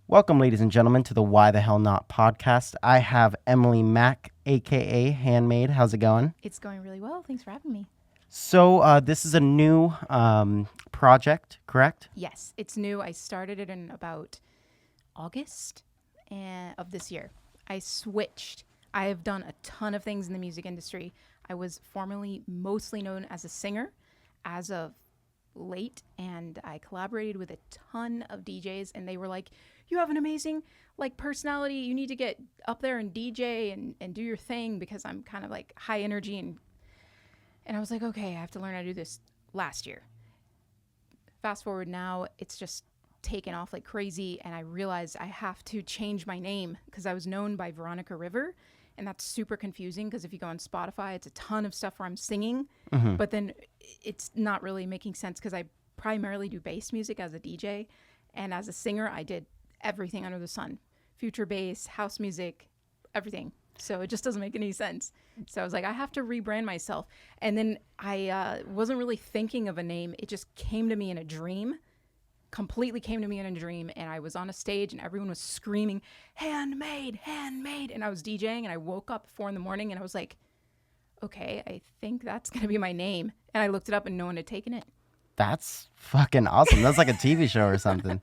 Welcome, ladies and gentlemen, to the Why the Hell Not podcast. I have Emily Mack, aka HANDMAID. How's it going? It's going really well. Thanks for having me. So this is a new project, correct? Yes, it's new. I started it in about August of this year. I switched. I have done a ton of things in the music industry. I was formerly mostly known as a singer as of late, and I collaborated with a ton of DJs, and they were like, you have an amazing personality. You need to get up there and DJ and do your thing, because I'm kind of like high energy. And I was like, okay, I have to learn how to do this last year. Fast forward now, it's just taken off like crazy, and I realized I have to change my name because I was known by Veronica River, and that's super confusing because if you go on Spotify, it's a ton of stuff where I'm singing, but then it's not really making sense because I primarily do bass music as a DJ, and as a singer, I did everything under the sun. Future bass, house music, everything. So it just doesn't make any sense. So I was like, I have to rebrand myself. And then I wasn't really thinking of a name. It just came to me in a dream, completely came to me in a dream. And I was on a stage and everyone was screaming, "Handmade, handmade." And I was DJing and I woke up at 4 a.m. and I was like, okay, I think that's going to be my name. And I looked it up and no one had taken it. That's fucking awesome. That's like a TV show or something.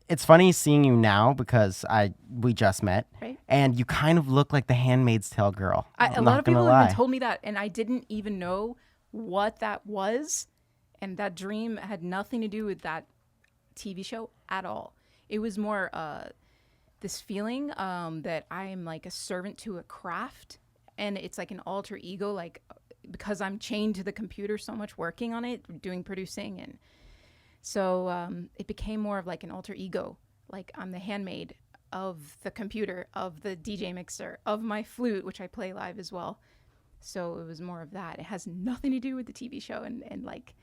It's funny seeing you now because we just met, Right. And you kind of look like the Handmaid's Tale girl. A lot of people have told me that, and I didn't even know what that was. And that dream had nothing to do with that TV show at all. It was more this feeling that I am like a servant to a craft, and it's like an alter ego, like because I'm chained to the computer so much working on it, doing producing, and so it became more of like an alter ego. Like I'm the handmaid of the computer, of the DJ mixer, of my flute, which I play live as well. So it was more of that. It has nothing to do with the TV show and like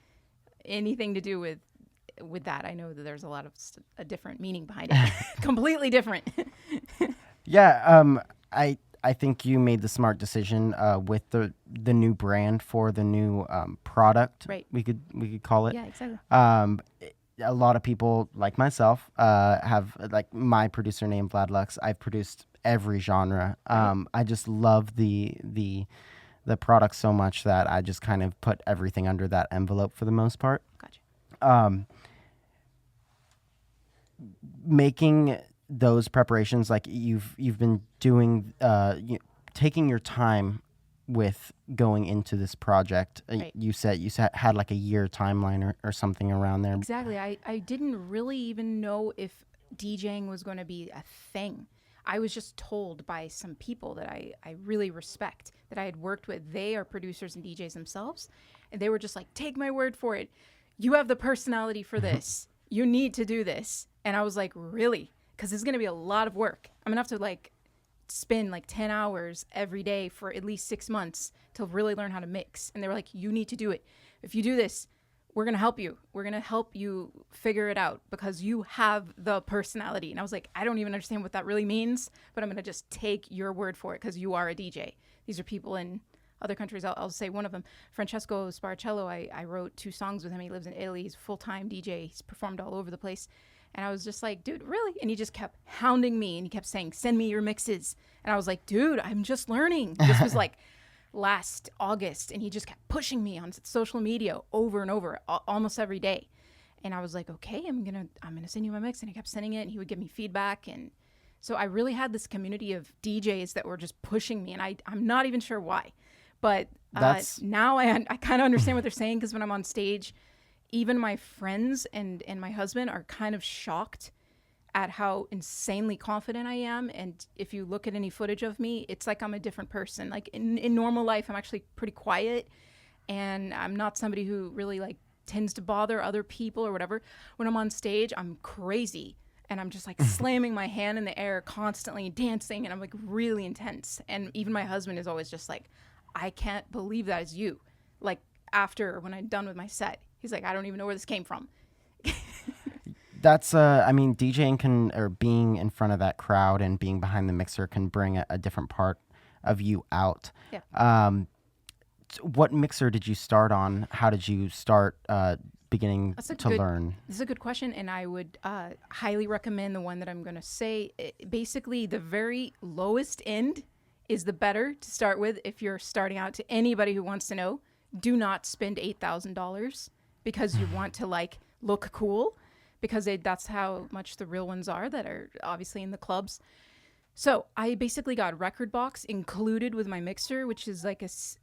anything to do with that. I know that there's a lot of a different meaning behind it. Completely different. Yeah, I think you made the smart decision with the new brand for the new product. Right. We could call it. Yeah, exactly. A lot of people like myself have like my producer named Vlad Lux. I've produced every genre. I just love the product so much that I just kind of put everything under that envelope for the most part. Gotcha. Making those preparations, like you've been doing, taking your time with going into this project. Right. You said had like a year timeline or something around there. Exactly. I didn't really even know if DJing was going to be a thing. I was just told by some people that I really respect, that I had worked with. They are producers and DJs themselves. And they were just like, take my word for it. You have the personality for this. You need to do this. And I was like, really? Because it's going to be a lot of work. I'm going to have to spend 10 hours every day for at least 6 months to really learn how to mix. And they were like, you need to do it. If you do this, we're going to help you. We're going to help you figure it out because you have the personality. And I was like, I don't even understand what that really means, but I'm going to just take your word for it because you are a DJ. These are people in other countries. I'll say one of them, Francesco Sparacello. I wrote 2 songs with him. He lives in Italy. He's a full-time DJ. He's performed all over the place. And I was just like, dude, really? And he just kept hounding me and he kept saying, send me your mixes. And I was like, dude, I'm just learning. This was last August, and he just kept pushing me on social media over and over, almost every day. And I was like, okay, I'm gonna send you my mix. And he kept sending it, and he would give me feedback. And so I really had this community of DJs that were just pushing me, and I'm not even sure why. But now I kind of understand what they're saying, because when I'm on stage, even my friends and my husband are kind of shocked at how insanely confident I am. And if you look at any footage of me, it's like I'm a different person. Like in normal life, I'm actually pretty quiet, and I'm not somebody who really tends to bother other people or whatever. When I'm on stage, I'm crazy, and I'm just slamming my hand in the air constantly, dancing, and I'm really intense. And even my husband is always just like, I can't believe that is you. After when I'm done with my set, he's like, I don't even know where this came from. That's DJing or being in front of that crowd and being behind the mixer can bring a different part of you out. Yeah. What mixer did you start on? How did you start beginning That's a to good. learn? This is a good question, and I would highly recommend the one that I'm going to say. Basically, the very lowest end is the better to start with if you're starting out. To anybody who wants to know, do not spend $8,000 because you want to like look cool, because that's how much the real ones are that are obviously in the clubs. So I basically got record box included with my mixer, which is like it's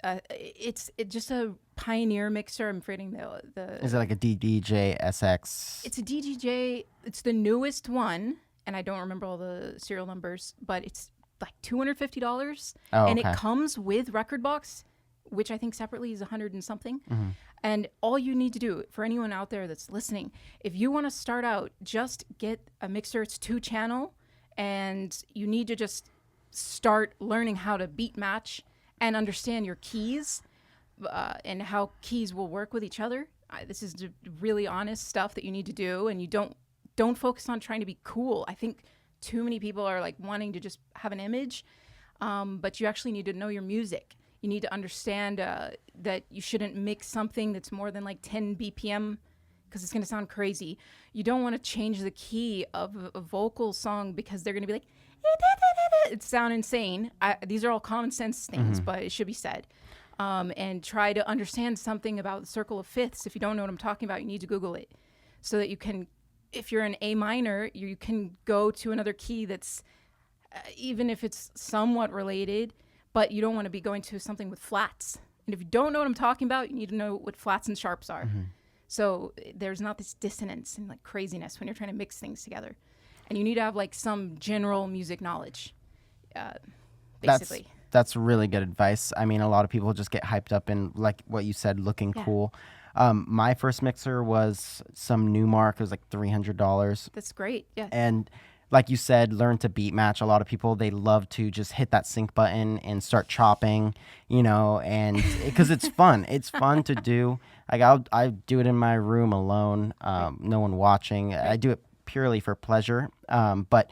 just a Pioneer mixer. I'm forgetting Is it like a DDJ SX? it's a DJJ. It's the newest one, and I don't remember all the serial numbers, but it's like $250, Oh, and it okay. comes with record box, which I think separately is 100 and something. Mm-hmm. And all you need to do, for anyone out there that's listening, if you want to start out, just get a mixer. It's 2-channel, and you need to just start learning how to beat match and understand your keys, and how keys will work with each other. This is really honest stuff that you need to do, and you don't focus on trying to be cool. I think too many people are like wanting to just have an image, but you actually need to know your music. You need to understand that you shouldn't mix something that's more than like 10 BPM, because it's going to sound crazy. You don't want to change the key of a vocal song because they're going to be like, it sound insane. These are all common sense things, but it should be said. And try to understand something about the circle of fifths. If you don't know what I'm talking about, you need to Google it so that you can, if you're in A minor, you can go to another key that's, even if it's somewhat related, but you don't want to be going to something with flats. And if you don't know what I'm talking about, you need to know what flats and sharps are. So there's not this dissonance and like craziness when you're trying to mix things together. And you need to have like some general music knowledge, basically. That's really good advice. I mean, a lot of people just get hyped up in, like what you said, looking cool. My first mixer was some Newmark. It was like $300. That's great. Yeah. And like you said, learn to beat match. A lot of people, they love to just hit that sync button and start chopping, and because it's fun. It's fun to do. Like I do it in my room alone, no one watching. I do it purely for pleasure. But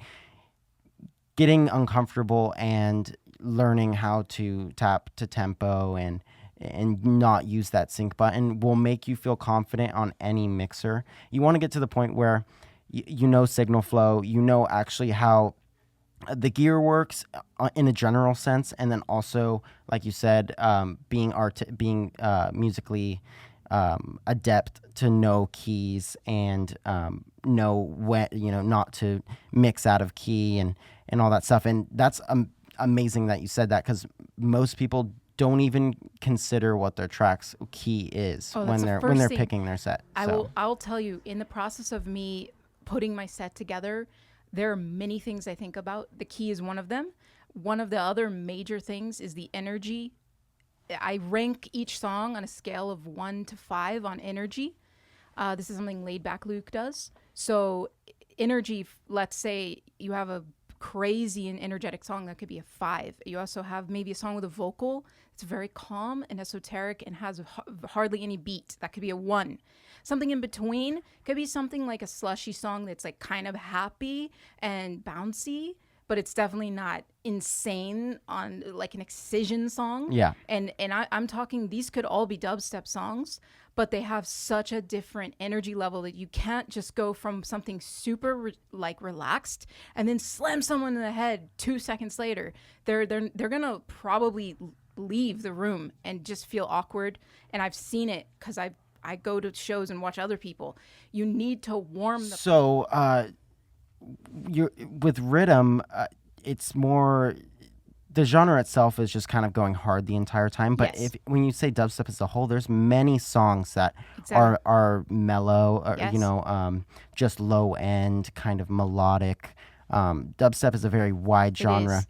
getting uncomfortable and learning how to tap to tempo and not use that sync button will make you feel confident on any mixer. You want to get to the point where you know signal flow, actually how the gear works in a general sense, and then also, like you said, being musically adept to know keys and know when not to mix out of key and all that stuff. And that's amazing that you said that, because most people don't even consider what their track's key is when they're picking their set. I'll tell you, in the process of me putting my set together, there are many things I think about. The key is one of them. One of the other major things is the energy. I rank each song on a scale of 1 to 5 on energy. This is something Laid Back Luke does. So energy, let's say you have a crazy and energetic song, that could be a 5. You also have maybe a song with a vocal. It's very calm and esoteric and has hardly any beat. That could be a 1. Something in between could be something like a slushy song that's like kind of happy and bouncy, but it's definitely not insane on like an Excision song. Yeah. And I'm talking, these could all be dubstep songs, but they have such a different energy level that you can't just go from something super relaxed and then slam someone in the head 2 seconds later. They're gonna probably leave the room and just feel awkward. And I've seen it because I go to shows and watch other people. You need to warm the. So you're with rhythm. It's more. The genre itself is just kind of going hard the entire time, but Yes. when you say dubstep as a whole, there's many songs that Exactly. are mellow, or, Yes. just low end, kind of melodic. Dubstep is a very wide genre. is.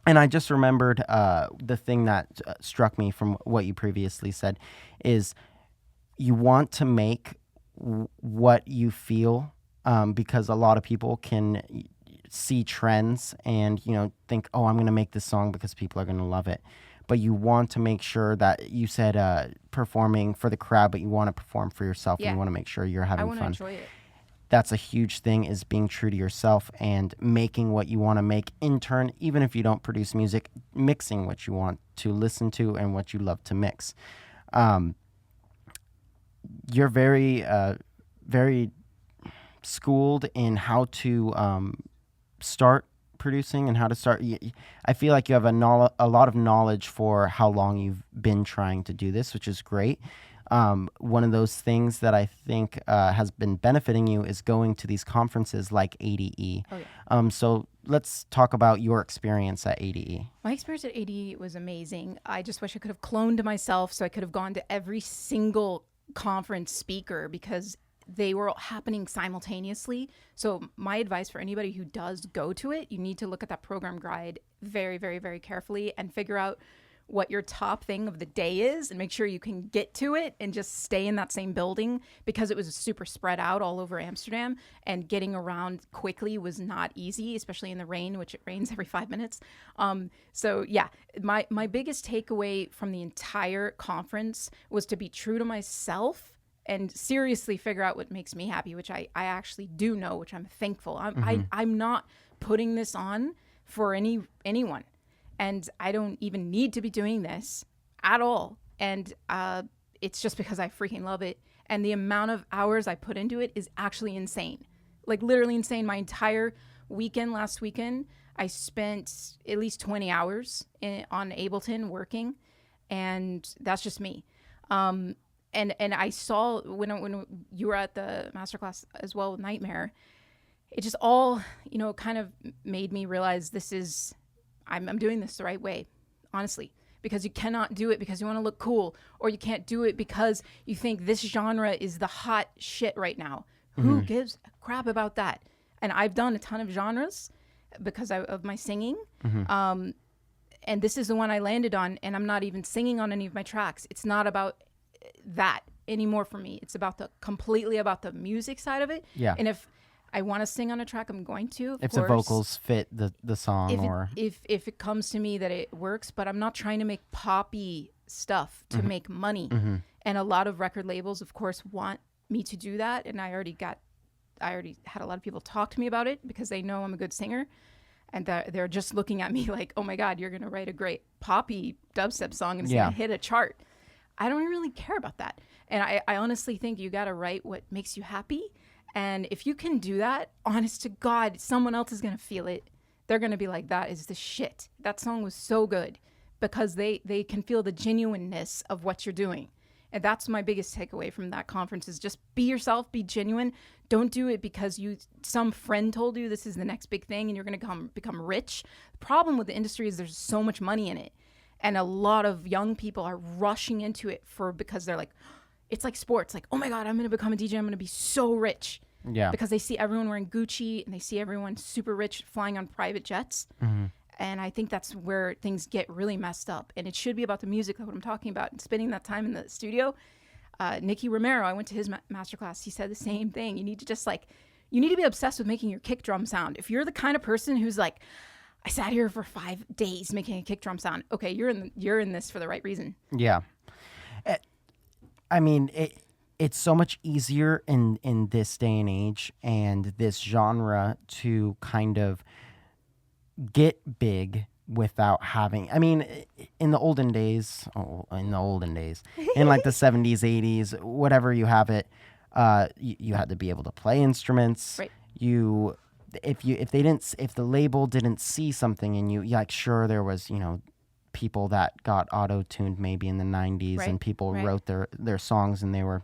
And I just remembered the thing that struck me from what you previously said is you want to make what you feel, because a lot of people can see trends and think, oh, I'm going to make this song because people are going to love it. But you want to make sure that you said performing for the crowd, but you want to perform for yourself, and you want to make sure you're I having want to fun. enjoy it. That's a huge thing, is being true to yourself and making what you want to make. In turn, even if you don't produce music, mixing what you want to listen to and what you love to mix. you're very schooled in how to start producing and how to start. I feel like you have a lot of knowledge for how long you've been trying to do this, which is great. One of those things that I think has been benefiting you is going to these conferences like ADE. Oh yeah. So let's talk about your experience at ADE. My experience at ADE was amazing. I just wish I could have cloned myself so I could have gone to every single conference speaker because they were all happening simultaneously. So my advice for anybody who does go to it, you need to look at that program guide very, very, very carefully and figure out what your top thing of the day is and make sure you can get to it and just stay in that same building because it was super spread out all over Amsterdam and getting around quickly was not easy, especially in the rain, which it rains every 5 minutes. So yeah, my biggest takeaway from the entire conference was to be true to myself and seriously figure out what makes me happy, which I actually do know, which I'm thankful. I'm not putting this on for anyone. And I don't even need to be doing this at all. And it's just because I freaking love it. And the amount of hours I put into it is actually insane. Like literally insane. My entire weekend, last weekend, I spent at least 20 hours on Ableton working. And that's just me. And I saw when you were at the masterclass as well with Nightmare, it just all, kind of made me realize I'm doing this the right way, honestly, because you cannot do it because you want to look cool, or you can't do it because you think this genre is the hot shit right now. Who gives a crap about that? And I've done a ton of genres because of my singing. And this is the one I landed on, and I'm not even singing on any of my tracks. It's not about that anymore for me. It's completely about the music side of it. Yeah. And if I want to sing on a track, I'm going to. If the vocals fit the song, if it comes to me that it works, but I'm not trying to make poppy stuff to make money. And a lot of record labels, of course, want me to do that. And I already had a lot of people talk to me about it because they know I'm a good singer, and they're just looking at me like, oh my God, you're gonna write a great poppy dubstep song and it's gonna hit a chart. I don't really care about that, and I honestly think you gotta write what makes you happy. And if you can do that, honest to God, someone else is going to feel it. They're going to be like, that is the shit. That song was so good, because they can feel the genuineness of what you're doing. And that's my biggest takeaway from that conference is just be yourself, be genuine. Don't do it because some friend told you this is the next big thing and you're going to become rich. The problem with the industry is there's so much money in it. And a lot of young people are rushing into it because they're like, it's like sports. Like, oh my God, I'm going to become a DJ. I'm going to be so rich. Yeah. Because they see everyone wearing Gucci and they see everyone super rich flying on private jets. And I think that's where things get really messed up. And it should be about the music, like what I'm talking about, and spending that time in the studio. Nicky Romero, I went to his masterclass. He said the same thing. You need to be obsessed with making your kick drum sound. If you're the kind of person who's like, I sat here for 5 days making a kick drum sound. Okay, you're in this for the right reason. Yeah. I mean, it's so much easier in this day and age and this genre to kind of get big without having. I mean, in the olden days, in like the 70s, 80s, whatever you have it, you had to be able to play instruments. Right. If the label didn't see something in you, like sure there was, people that got auto-tuned maybe in the 90s, Right, and people right. wrote their songs and they were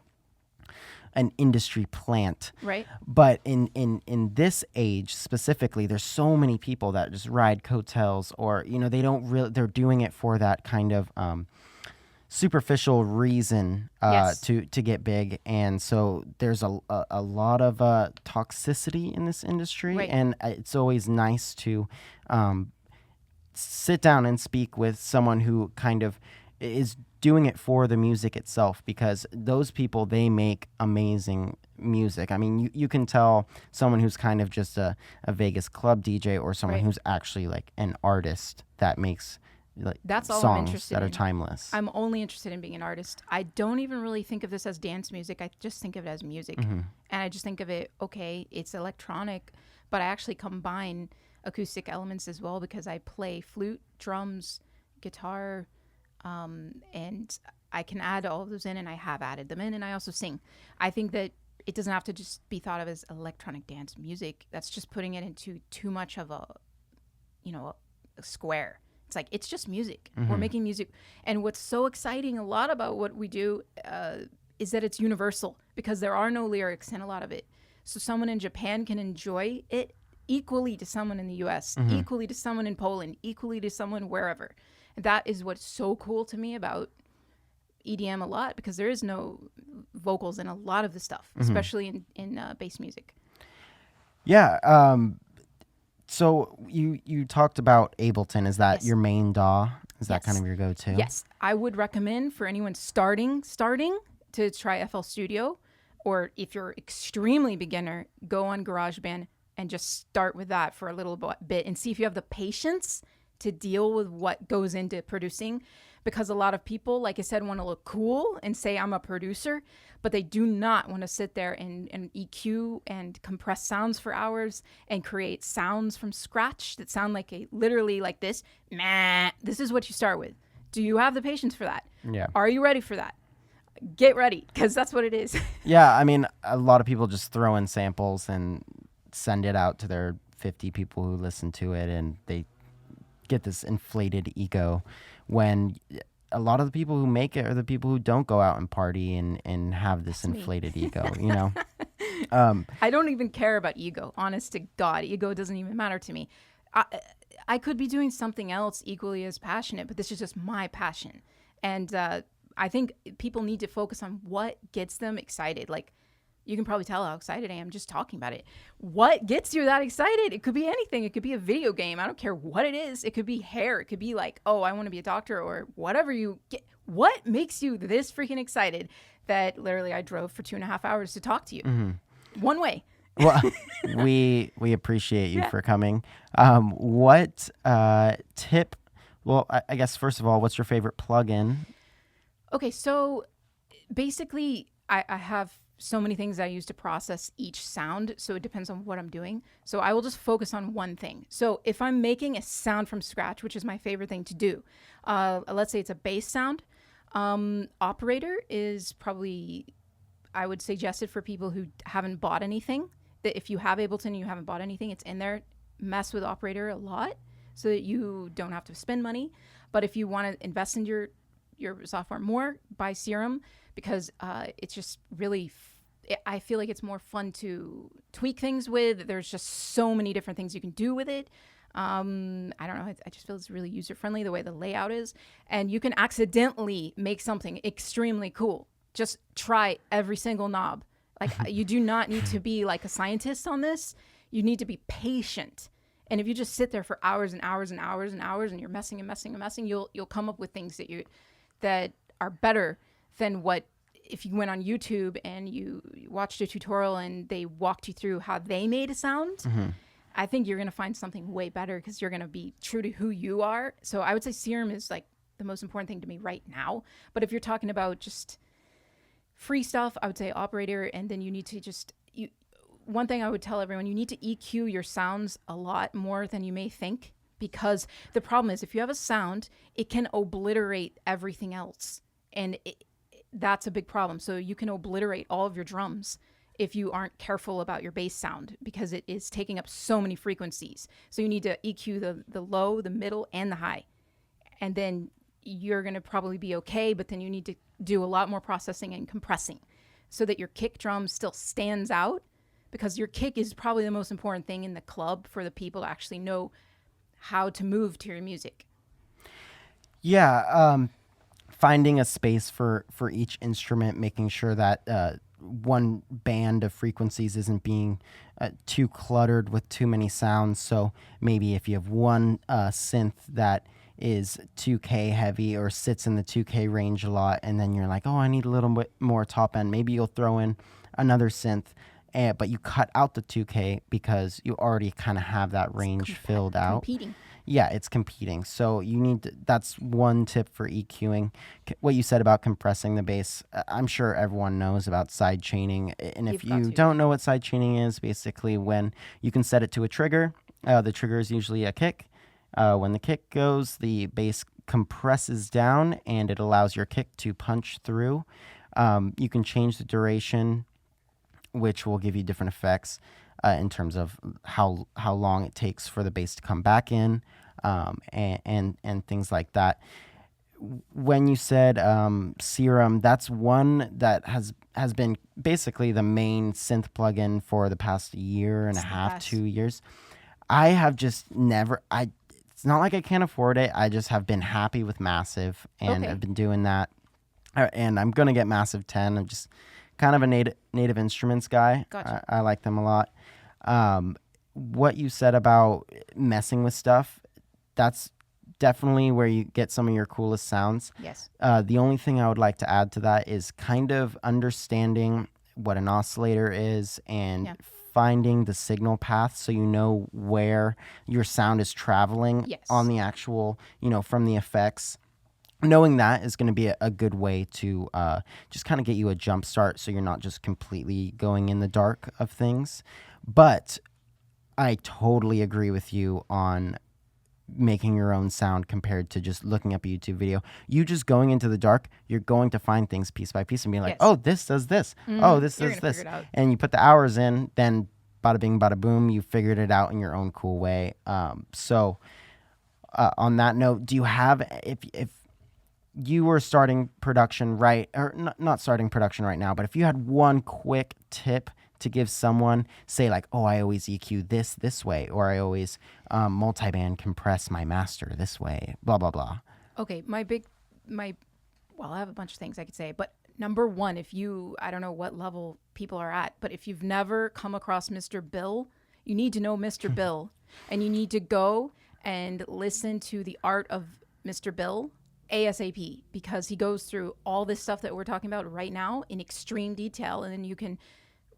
an industry plant. Right. But in this age specifically, there's so many people that just ride coattails, or they're doing it for that kind of superficial reason Yes. to get big. And so there's a lot of toxicity in this industry. Right. And it's always nice to sit down and speak with someone who kind of is doing it for the music itself, because those people, they make amazing music. I mean, you can tell someone who's kind of just a Vegas club DJ, or someone Right. who's actually like an artist that makes like That's all I'm songs interested that are in. timeless. I'm only interested in being an artist. I don't even really think of this as dance music. I just think of it as music. Mm-hmm. And I just think of it, okay, it's electronic, but I actually combine acoustic elements as well because I play flute, drums, guitar, and I can add all of those in, and I have added them in, and I also sing. I think that it doesn't have to just be thought of as electronic dance music. That's just putting it into too much of a square. It's like, it's just music. We're making music. And what's so exciting a lot about what we do is that it's universal, because there are no lyrics in a lot of it. So someone in Japan can enjoy it equally to someone in the US, equally to someone in Poland, equally to someone wherever. That is what's so cool to me about EDM a lot, because there is no vocals in a lot of the stuff, especially in bass music. Yeah. So you talked about Ableton. Is that your main DAW? Is that kind of your go-to? Yes. I would recommend for anyone starting to try FL Studio, or if you're extremely beginner, go on GarageBand and just start with that for a little bit and see if you have the patience to deal with what goes into producing. Because a lot of people, like I said, want to look cool and say I'm a producer, but they do not want to sit there and EQ and compress sounds for hours and create sounds from scratch that sound like literally like this. Meh. This is what you start with. Do you have the patience for that? Yeah. Are you ready for that? Get ready, because that's what it is. Yeah, I mean, a lot of people just throw in samples and send it out to their 50 people who listen to it, and they get this inflated ego, when a lot of the people who make it are the people who don't go out and party and have this inflated ego, you know? I don't even care about ego. Honest to God, ego doesn't even matter to me. I could be doing something else equally as passionate, but this is just my passion. And I think people need to focus on what gets them excited. Like, you can probably tell how excited I am just talking about it. What gets you that excited? It could be anything. It could be a video game. I don't care what it is. It could be hair. It could be like, oh, I want to be a doctor, or whatever you get. What makes you this freaking excited that literally I drove for 2.5 hours to talk to you? One way. Well, we appreciate you for coming. What tip? Well, I guess first of all, what's your favorite plugin? Okay, so basically, I have so many things I use to process each sound, so it depends on what I'm doing. So I will just focus on one thing. So if I'm making a sound from scratch, which is my favorite thing to do, let's say it's a bass sound, Operator is probably, I would suggest it for people who haven't bought anything. That if you have Ableton and you haven't bought anything, it's in there. Mess with Operator a lot so that you don't have to spend money. But if you want to invest in your software more, buy Serum, because it's just really, I feel like it's more fun to tweak things with. There's just so many different things you can do with it. I don't know. I just feel it's really user-friendly the way the layout is. And you can accidentally make something extremely cool. Just try every single knob. Like, you do not need to be like a scientist on this. You need to be patient. And if you just sit there for hours and hours and hours and hours and you're messing and messing and messing, you'll come up with things that are better than what if you went on YouTube and you watched a tutorial and they walked you through how they made a sound. I think you're going to find something way better because you're going to be true to who you are. So I would say Serum is like the most important thing to me right now. But if you're talking about just free stuff, I would say Operator. And then you need to one thing I would tell everyone, you need to EQ your sounds a lot more than you may think. Because the problem is, if you have a sound, it can obliterate everything else. And that's a big problem. So you can obliterate all of your drums if you aren't careful about your bass sound, because it is taking up so many frequencies. So you need to EQ the low, the middle, and the high. And then you're going to probably be okay, but then you need to do a lot more processing and compressing so that your kick drum still stands out, because your kick is probably the most important thing in the club for the people to actually know how to move to your music. Yeah, finding a space for each instrument, making sure that one band of frequencies isn't being too cluttered with too many sounds. So maybe if you have one synth that is 2K heavy or sits in the 2K range a lot, and then you're like, oh, I need a little bit more top end, maybe you'll throw in another synth, but you cut out the 2K because you already kind of have that range filled out. Competing. Yeah, it's competing. So you need to, that's one tip for EQing. What you said about compressing the bass, I'm sure everyone knows about side chaining. And if you don't know what side chaining is, basically when you can set it to a trigger, the trigger is usually a kick. When the kick goes, the bass compresses down and it allows your kick to punch through. You can change the duration, which will give you different effects in terms of how long it takes for the bass to come back in, and things like that. When you said Serum, that's one that has been basically the main synth plugin for the past year and a It's the half, best. 2 years. I have just never. It's not like I can't afford it. I just have been happy with Massive, and Okay. I've been doing that. And I'm gonna get Massive 10. I'm just kind of a native instruments guy. Gotcha. I like them a lot. What you said about messing with stuff, that's definitely where you get some of your coolest sounds. Yes. The only thing I would like to add to that is kind of understanding what an oscillator is and Yeah. finding the signal path so you know where your sound is traveling Yes. on the actual, from the effects. Knowing that is going to be a good way to just kind of get you a jump start so you're not just completely going in the dark of things. But I totally agree with you on making your own sound compared to just looking up a YouTube video. You just going into the dark, you're going to find things piece by piece and be like, Yes. oh, this does this. Oh, this You're does gonna this. figure it out. And you put the hours in, then bada bing, bada boom, you figured it out in your own cool way. So on that note, do you have, if you were starting production not starting production right now, but if you had one quick tip to give someone, say like, oh, I always EQ this way, or I always multiband compress my master this way, blah, blah, blah. Okay, well, I have a bunch of things I could say, but number one, I don't know what level people are at, but if you've never come across Mr. Bill, you need to know Mr. Bill, and you need to go and listen to the art of Mr. Bill ASAP, because he goes through all this stuff that we're talking about right now in extreme detail, and then you can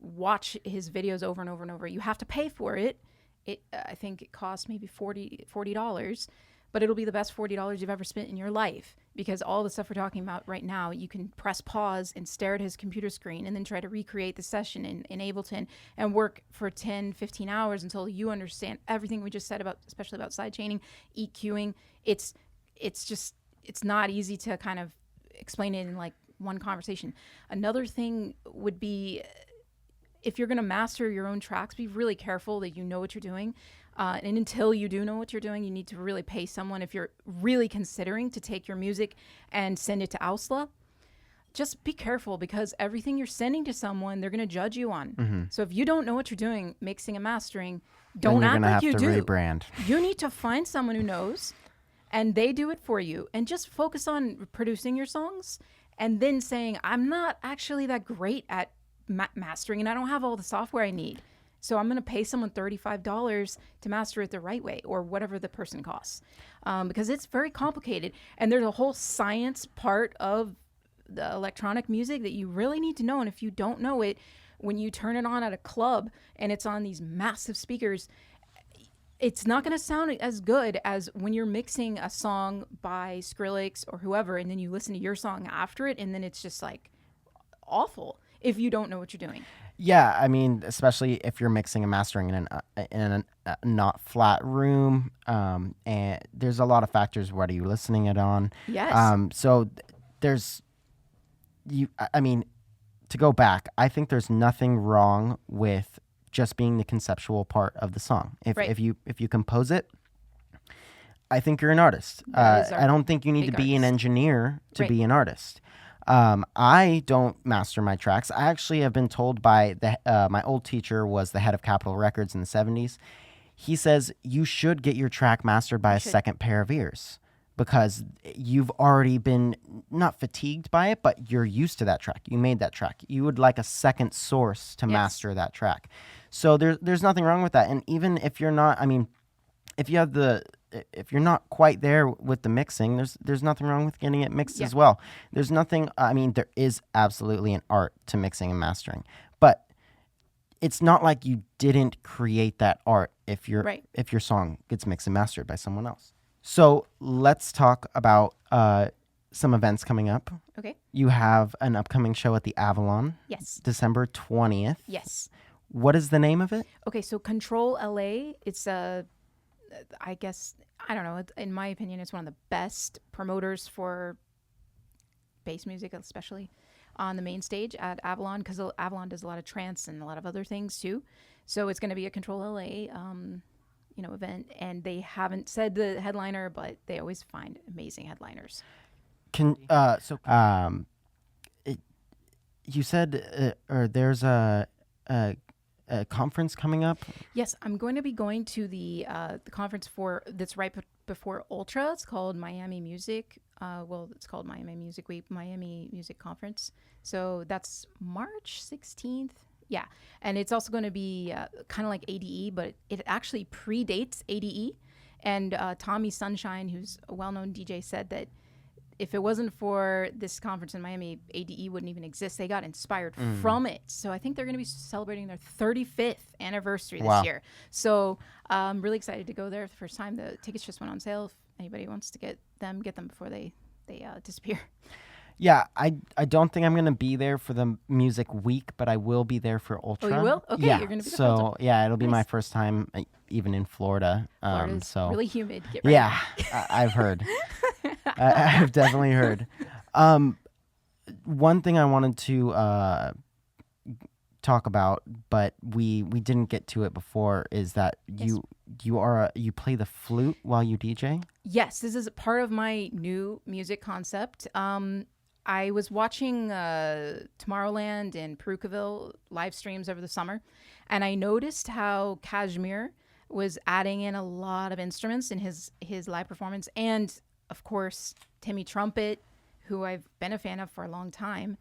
watch his videos over and over and over. You have to pay for it. I think it costs maybe $40, but it'll be the best $40 you've ever spent in your life, because all the stuff we're talking about right now, you can press pause and stare at his computer screen and then try to recreate the session in Ableton and work for 10, 15 hours until you understand everything we just said about, especially about sidechaining, EQing. It's not easy to kind of explain it in like one conversation. Another thing would be, if you're going to master your own tracks, be really careful that you know what you're doing. And until you do know what you're doing, you need to really pay someone. If you're really considering to take your music and send it to Ausla, just be careful, because everything you're sending to someone, they're going to judge you on. Mm-hmm. So if you don't know what you're doing, mixing and mastering, Then don't you're act gonna like have you to do. rebrand. You need to find someone who knows, and they do it for you, and just focus on producing your songs and then saying, I'm not actually that great at mastering, and I don't have all the software I need, so I'm going to pay someone $35 to master it the right way, or whatever the person costs, because it's very complicated, and there's a whole science part of the electronic music that you really need to know. And if you don't know it, when you turn it on at a club and it's on these massive speakers, it's not going to sound as good as when you're mixing a song by Skrillex or whoever, and then you listen to your song after it, and then it's just like awful if you don't know what you're doing. Yeah, I mean, especially if you're mixing and mastering in a not flat room, and there's a lot of factors. What are you listening it on? Yes. So there's I mean, to go back, I think there's nothing wrong with just being the conceptual part of the song. Right. If you compose it, I think you're an artist. That is our I don't think you need to big be an artist. engineer to Right. be an artist. I don't master my tracks. I actually have been told by my old teacher was the head of Capitol Records in the 70s. He says you should get your track mastered by a should. second pair of ears, because you've already been not fatigued by it, but you're used to that track. You made that track. You would like a second source to Yes. master that track. So there's nothing wrong with that. And even if you're not, I mean, if you're not quite there with the mixing, there's nothing wrong with getting it mixed Yeah. as well. There's nothing. I mean, there is absolutely an art to mixing and mastering, but it's not like you didn't create that art if Right. your song gets mixed and mastered by someone else. So let's talk about some events coming up. Okay. You have an upcoming show at the Avalon, Yes. December 20th. Yes. What is the name of it? Okay, so Control LA, it's a I guess, I don't know, in my opinion, it's one of the best promoters for bass music, especially on the main stage at Avalon, because Avalon does a lot of trance and a lot of other things too. So it's going to be a Control LA, event, and they haven't said the headliner, but they always find amazing headliners. Can it, you said or there's a conference coming up? Yes, I'm going to be going to the conference that's right before Ultra. It's called Miami Music. It's called Miami Music Week, Miami Music Conference. So that's March 16th. Yeah, and it's also going to be kind of like ADE, but it actually predates ADE. And Tommy Sunshine, who's a well-known DJ, said that if it wasn't for this conference in Miami, ADE wouldn't even exist. They got inspired from it. So I think they're going to be celebrating their 35th anniversary this year. So I'm really excited to go there for the first time. The tickets just went on sale. If anybody wants to get them before they disappear. Yeah, I don't think I'm going to be there for the music week, but I will be there for Ultra. Oh, you will? Okay, yeah. You're going to be there so, for Ultra. yeah, it'll be my Nice. first time even in Florida. Florida's So really humid. Get ready. yeah, I've heard. I've definitely heard. One thing I wanted to talk about, but we didn't get to it before, is that Yes. you play the flute while you DJ. Yes, this is part of my new music concept. I was watching Tomorrowland and Perukaville live streams over the summer, and I noticed how Kashmir was adding in a lot of instruments in his live performance, and of course Timmy Trumpet, who I've been a fan of for a long time,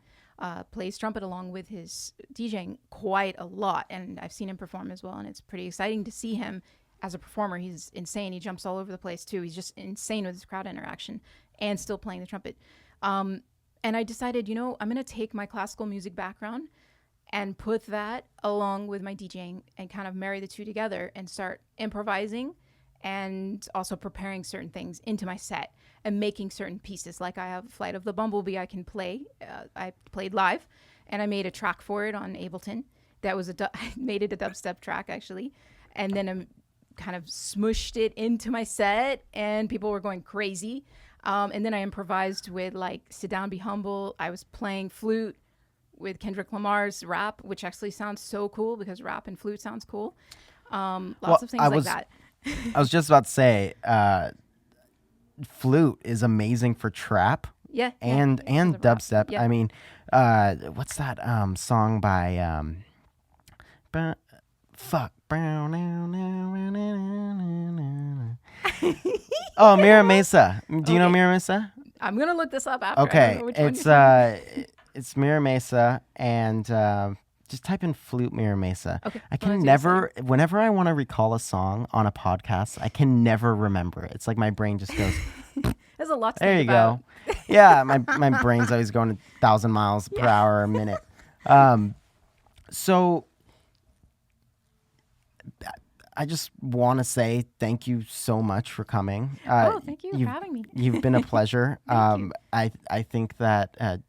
plays trumpet along with his DJing quite a lot, and I've seen him perform as well, and it's pretty exciting to see him as a performer. He's insane. He jumps all over the place too. He's just insane with his crowd interaction and still playing the trumpet. And I decided, I'm going to take my classical music background and put that along with my DJing and kind of marry the two together and start improvising and also preparing certain things into my set and making certain pieces. Like I have Flight of the Bumblebee I can play. I played live, and I made a track for it on Ableton. That was I made it a dubstep track, actually. And then I kind of smushed it into my set, and people were going crazy. And then I improvised with like Sit Down, Be Humble. I was playing flute with Kendrick Lamar's rap, which actually sounds so cool because rap and flute sounds cool. Lots of things like that. I was just about to say, flute is amazing for trap. Yeah. And dubstep. Yep. I mean, what's that song by fuck. Oh, Mira Mesa. Do you know Mira Mesa? I'm gonna look this up after. Okay, it's Mira Mesa, and just type in flute Mira Mesa. Okay. I can never, whenever I want to recall a song on a podcast, I can never remember it. It's like my brain just goes. There's a lot to There think you about. go. Yeah, my brain's always going 1,000 miles per hour a minute. So I just want to say thank you so much for coming. Thank you for having me. You've been a pleasure. you. I think that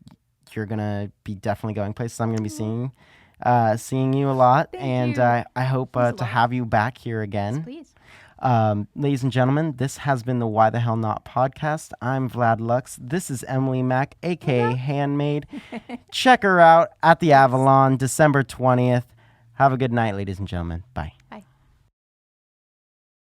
you're gonna be definitely going places. I'm gonna be seeing you a lot, Thank and you. I hope Thanks a to lot. have you back here again. Please. Ladies and gentlemen, this has been the Why the Hell Not podcast. I'm Vlad Lux. This is Emily Mack, aka Handmaid. Check her out at the Avalon, December 20th. Have a good night, ladies and gentlemen. Bye.